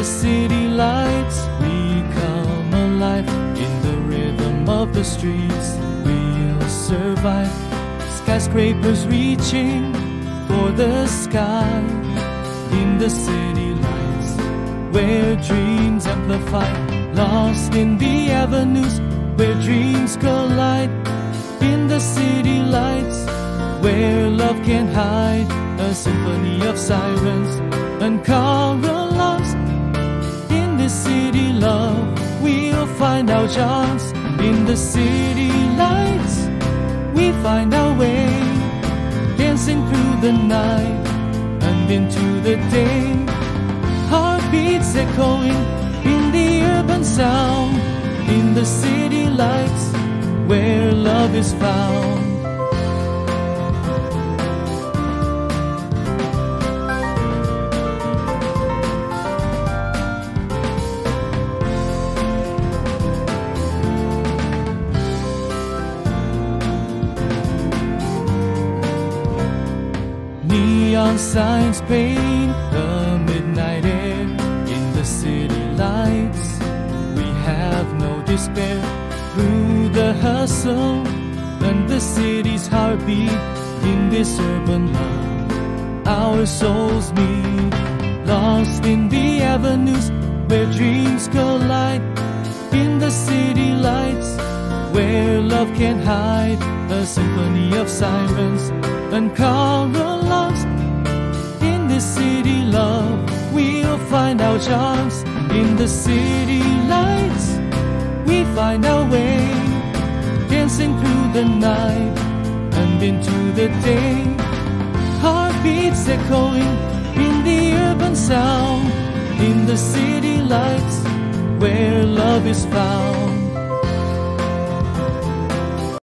the city lights, we come alive. In the rhythm of the streets, we'll survive. Skyscrapers reaching for the sky. In the city lights, where dreams amplify. Lost in the avenues, where dreams collide. In the city lights, where love can hide. A symphony of sirens, uncovered lost. In this city love, we'll find our chance. In the city lights, we find our way, dancing through the night and into the day. Heartbeats echoing in the urban sound. In the city lights, where love is found. Neon signs paint the midnight air. In the city lights, we have no despair. Through the hustle and the city's heartbeat, in this urban love, our souls meet. Lost in the avenues, where dreams collide. In the city lights, where love can hide. A symphony of sirens, uncovered lost. In this city love, we'll find our chance. In the city lights, we find our way, dancing through the night and into the day. Heartbeats echoing in the urban sound. In the city lights, where love is found.